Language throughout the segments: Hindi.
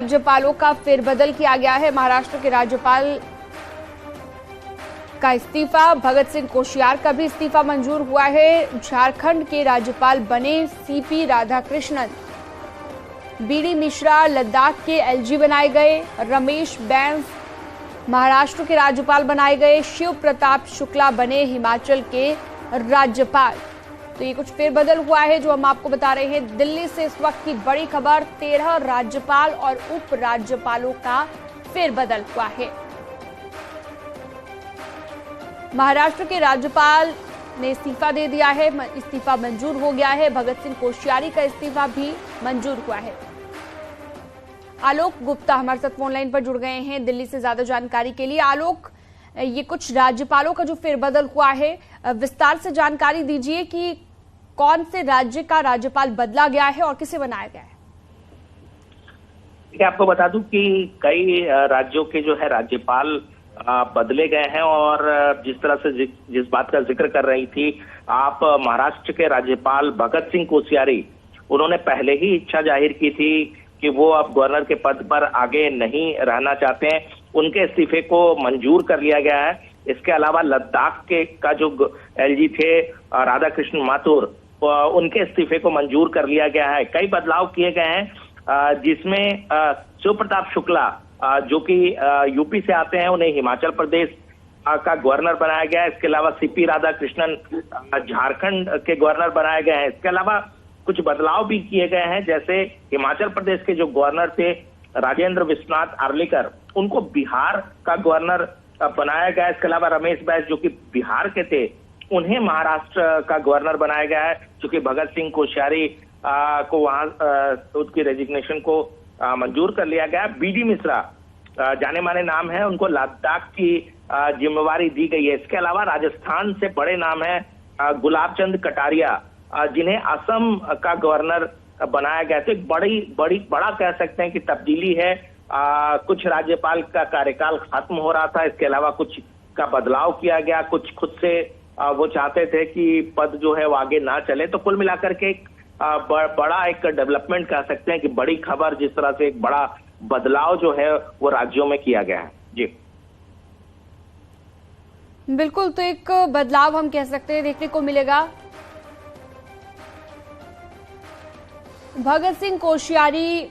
राज्यपालों का फेरबदल किया गया है। महाराष्ट्र के राज्यपाल का इस्तीफा, भगत सिंह कोश्यारी का भी इस्तीफा मंजूर हुआ है। झारखंड के राज्यपाल बने सीपी राधाकृष्णन। बीडी मिश्रा लद्दाख के एलजी बनाए गए। रमेश बैस महाराष्ट्र के राज्यपाल बनाए गए। शिव प्रताप शुक्ला बने हिमाचल के राज्यपाल। तो ये कुछ फेरबदल हुआ है जो हम आपको बता रहे हैं। दिल्ली से इस वक्त की बड़ी खबर, 13 राज्यपाल और उप राज्यपालों का फेरबदल हुआ है। महाराष्ट्र के राज्यपाल ने इस्तीफा दे दिया है, इस्तीफा मंजूर हो गया है। भगत सिंह कोश्यारी का इस्तीफा भी मंजूर हुआ है। आलोक गुप्ता हमारे साथ फोन लाइन पर जुड़ गए हैं दिल्ली से ज्यादा जानकारी के लिए। आलोक, ये कुछ राज्यपालों का जो फेरबदल हुआ है, विस्तार से जानकारी दीजिए कि कौन से राज्य का राज्यपाल बदला गया है और किसे बनाया गया है। आपको बता दूं कि कई राज्यों के जो है राज्यपाल बदले गए हैं और जिस तरह से जिस बात का जिक्र कर रही थी आप, महाराष्ट्र के राज्यपाल भगत सिंह कोश्यारी, उन्होंने पहले ही इच्छा जाहिर की थी कि वो अब गवर्नर के पद पर आगे नहीं रहना चाहते हैं। उनके इस्तीफे को मंजूर कर लिया गया है। इसके अलावा लद्दाख के का जो एलजी थे राधाकृष्ण माथुर, उनके इस्तीफे को मंजूर कर लिया गया है। कई बदलाव किए गए हैं जिसमें शिव प्रताप शुक्ला जो कि यूपी से आते हैं, उन्हें हिमाचल प्रदेश का गवर्नर बनाया गया है। इसके अलावा सीपी राधाकृष्णन झारखंड के गवर्नर बनाए गए हैं। इसके अलावा कुछ बदलाव भी किए गए हैं, जैसे हिमाचल प्रदेश के जो गवर्नर थे राजेंद्र विश्वनाथ आर्लेकर, उनको बिहार का गवर्नर बनाया गया है। इसके अलावा रमेश बैस जो कि बिहार के थे, उन्हें महाराष्ट्र का गवर्नर बनाया गया है, क्योंकि भगत सिंह कोश्यारी को वहां उसकी रेजिग्नेशन को मंजूर कर लिया गया। बीडी मिश्रा जाने माने नाम है, उनको लद्दाख की जिम्मेवारी दी गई है। इसके अलावा राजस्थान से बड़े नाम है गुलाब चंद कटारिया, जिन्हें असम का गवर्नर बनाया गया। तो एक बड़ा कह सकते हैं कि तब्दीली है। कुछ राज्यपाल का कार्यकाल खत्म हो रहा था, इसके अलावा कुछ का बदलाव किया गया। कुछ खुद से वो चाहते थे कि पद जो है वो आगे ना चले। तो कुल मिलाकर के एक बड़ा एक डेवलपमेंट कह सकते हैं कि बड़ी खबर, जिस तरह से एक बड़ा बदलाव जो है वो राज्यों में किया गया है। जी बिल्कुल, तो एक बदलाव हम कह सकते हैं देखने को मिलेगा। भगत सिंह कोश्यारी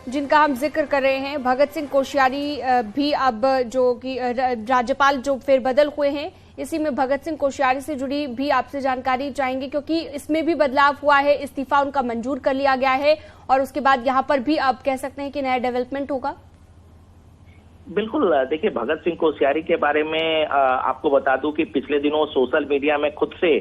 जिनका हम जिक्र कर रहे हैं, भगत सिंह कोश्यारी भी अब जो कि राज्यपाल जो फेरबदल हुए हैं, इसी में भगत सिंह कोश्यारी से जुड़ी भी आपसे जानकारी चाहेंगे, क्योंकि इसमें भी बदलाव हुआ है। इस्तीफा उनका मंजूर कर लिया गया है और उसके बाद यहाँ पर भी आप कह सकते हैं कि नया डेवलपमेंट होगा। बिल्कुल, देखिए भगत सिंह कोश्यारी के बारे में आपको बता दूं कि पिछले दिनों सोशल मीडिया में खुद से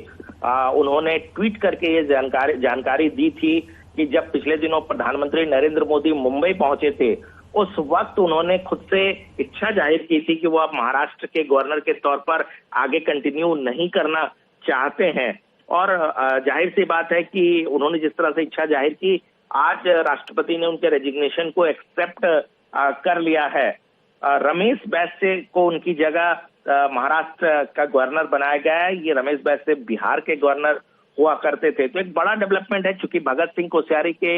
उन्होंने ट्वीट करके ये जानकारी दी थी कि जब पिछले दिनों प्रधानमंत्री नरेंद्र मोदी मुंबई पहुंचे थे, उस वक्त उन्होंने खुद से इच्छा जाहिर की थी कि वो अब महाराष्ट्र के गवर्नर के तौर पर आगे कंटिन्यू नहीं करना चाहते हैं। और जाहिर सी बात है कि उन्होंने जिस तरह से इच्छा जाहिर की, आज राष्ट्रपति ने उनके रेजिग्नेशन को एक्सेप्ट कर लिया है। रमेश बैस को उनकी जगह महाराष्ट्र का गवर्नर बनाया गया है। ये रमेश बैस बिहार के गवर्नर हुआ करते थे। तो एक बड़ा डेवलपमेंट है, चूंकि भगत सिंह कोश्यारी के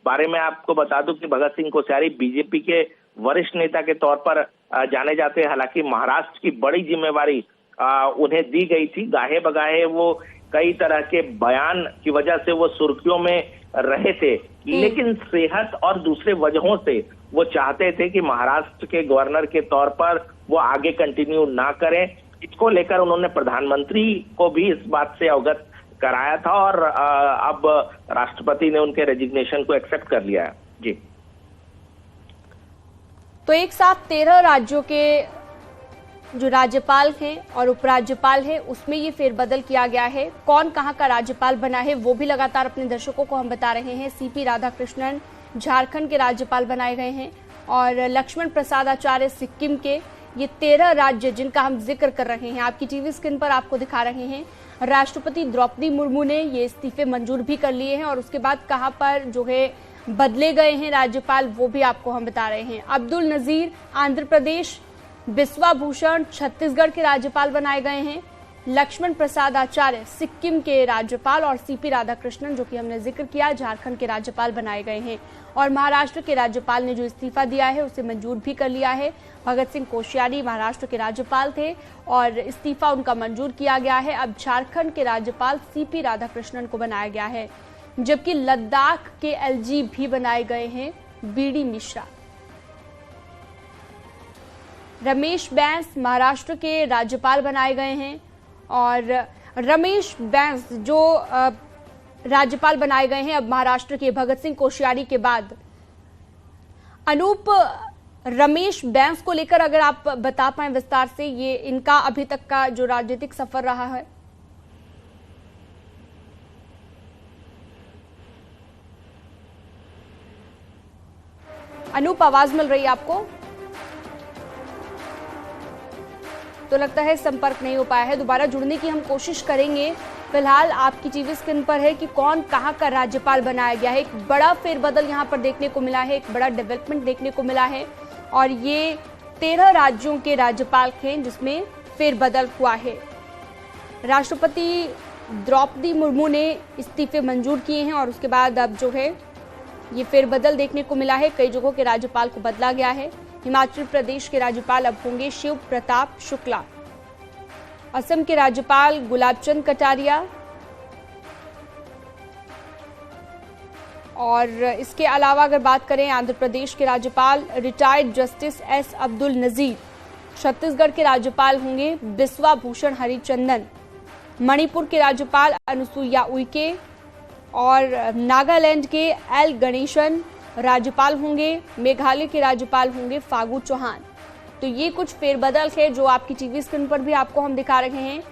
बारे में आपको बता दूं कि भगत सिंह कोश्यारी बीजेपी के वरिष्ठ नेता के तौर पर जाने जाते हैं। हालांकि महाराष्ट्र की बड़ी जिम्मेवारी उन्हें दी गई थी। गाहे बगाहे वो कई तरह के बयान की वजह से वो सुर्खियों में रहे थे, लेकिन सेहत और दूसरे वजहों से वो चाहते थे कि महाराष्ट्र के गवर्नर के तौर पर वो आगे कंटिन्यू ना करें। इसको लेकर उन्होंने प्रधानमंत्री को भी इस बात से अवगत कराया था और अब राष्ट्रपति ने उनके रेजिग्नेशन को एक्सेप्ट कर लिया है। जी, तो एक साथ 13 राज्यों के जो राज्यपाल हैं और उपराज्यपाल हैं, उसमें ये फेरबदल किया गया है। कौन कहां का राज्यपाल बना है वो भी लगातार अपने दर्शकों को हम बता रहे हैं। सीपी राधाकृष्णन झारखंड के राज्यपाल बनाए गए हैं और लक्ष्मण प्रसाद आचार्य सिक्किम के। ये 13 राज्य जिनका हम जिक्र कर रहे हैं, आपकी टीवी स्क्रीन पर आपको दिखा रहे हैं। राष्ट्रपति द्रौपदी मुर्मू ने ये इस्तीफे मंजूर भी कर लिए हैं और उसके बाद कहां पर जो है बदले गए हैं राज्यपाल, वो भी आपको हम बता रहे हैं। अब्दुल नजीर आंध्र प्रदेश, बिस्वा भूषण छत्तीसगढ़ के राज्यपाल बनाए गए हैं। लक्ष्मण प्रसाद आचार्य सिक्किम के राज्यपाल और सीपी राधाकृष्णन, जो कि हमने जिक्र किया, झारखंड के राज्यपाल बनाए गए हैं। और महाराष्ट्र के राज्यपाल ने जो इस्तीफा दिया है उसे मंजूर भी कर लिया है। भगत सिंह कोश्यारी महाराष्ट्र के राज्यपाल थे और इस्तीफा उनका मंजूर किया गया है। अब झारखंड के राज्यपाल सीपी राधाकृष्णन को बनाया गया है, जबकि लद्दाख के एलजी भी बनाए गए हैं बीडी मिश्रा। रमेश बैस महाराष्ट्र के राज्यपाल बनाए गए हैं और रमेश बैस जो राज्यपाल बनाए गए हैं अब महाराष्ट्र के भगत सिंह कोश्यारी के बाद। अनूप, रमेश बैस को लेकर अगर आप बता पाएं विस्तार से, ये इनका अभी तक का जो राजनीतिक सफर रहा है। अनूप, आवाज मिल रही है आपको? तो लगता है संपर्क नहीं हो पाया है। दोबारा जुड़ने की हम कोशिश करेंगे। फिलहाल आपकी टीवी स्क्रीन पर है कि कौन कहां का राज्यपाल बनाया गया है। एक बड़ा फेरबदल यहां पर देखने को मिला है, एक बड़ा डेवलपमेंट देखने को मिला है और ये 13 राज्यों के राज्यपाल थे जिसमें फेरबदल हुआ है। राष्ट्रपति द्रौपदी मुर्मू ने इस्तीफे मंजूर किए हैं और उसके बाद अब जो है ये फेरबदल देखने को मिला है। कई जगहों के राज्यपाल को बदला गया है। हिमाचल प्रदेश के राज्यपाल अब होंगे शिव प्रताप शुक्ला। असम के राज्यपाल गुलाबचंद कटारिया और इसके अलावा अगर बात करें आंध्र प्रदेश के राज्यपाल retired justice S Abdul Nazeer. Chhattisgarh के राज्यपाल होंगे बिस्वा भूषण हरिचंदन। मणिपुर के राज्यपाल अनुसुईया उइके और नागालैंड के एल गणेशन राज्यपाल होंगे। मेघालय के राज्यपाल होंगे फागू चौहान। तो ये कुछ फेरबदल है जो आपकी टीवी स्क्रीन पर भी आपको हम दिखा रहे हैं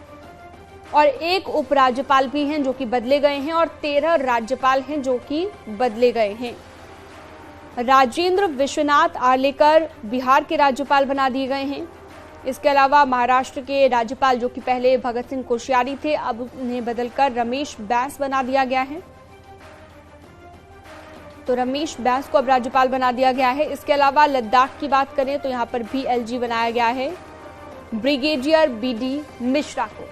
और एक उपराज्यपाल भी हैं जो कि बदले गए हैं और 13 राज्यपाल हैं जो कि बदले गए हैं। राजेंद्र विश्वनाथ आर्लेकर बिहार के राज्यपाल बना दिए गए हैं। इसके अलावा महाराष्ट्र के राज्यपाल जो कि पहले भगत सिंह कोश्यारी थे अब उन्हें बदलकर रमेश बैस बना दिया गया है। तो रमेश बैस को अब राज्यपाल बना दिया गया है। इसके अलावा लद्दाख की बात करें तो यहाँ पर भी एलजी बनाया गया है ब्रिगेडियर बीडी मिश्रा को।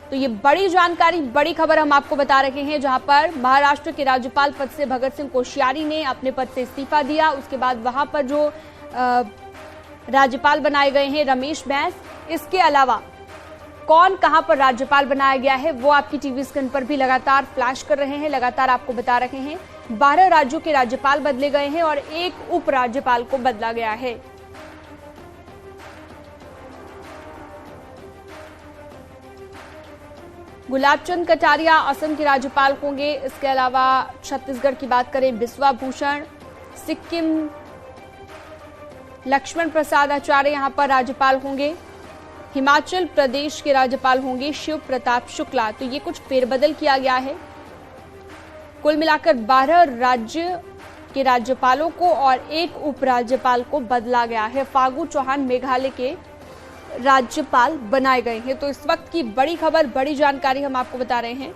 तो ये बड़ी जानकारी, बड़ी खबर हम आपको बता रहे हैं, जहां पर महाराष्ट्र के राज्यपाल पद से भगत सिंह कोश्यारी ने अपने पद से इस्तीफा दिया। उसके बाद वहां पर जो राज्यपाल बनाए गए हैं रमेश बैस, इसके अलावा कौन कहां पर राज्यपाल बनाया गया है वो आपकी टीवी स्क्रीन पर भी लगातार फ्लैश कर रहे हैं, लगातार आपको बता रहे हैं। 12 राज्यों के राज्यपाल बदले गए हैं और एक उपराज्यपाल को बदला गया है। गुलाबचंद कटारिया असम के राज्यपाल होंगे। इसके अलावा छत्तीसगढ़ की बात करें बिस्वा भूषण, सिक्किम लक्ष्मण प्रसाद आचार्य यहां पर राज्यपाल होंगे। हिमाचल प्रदेश के राज्यपाल होंगे शिव प्रताप शुक्ला। तो ये कुछ फेरबदल किया गया है। कुल मिलाकर 12 राज्य के राज्यपालों को और एक उपराज्यपाल को बदला गया है। फागू चौहान मेघालय के राज्यपाल बनाए गए हैं। तो इस वक्त की बड़ी खबर, बड़ी जानकारी हम आपको बता रहे हैं।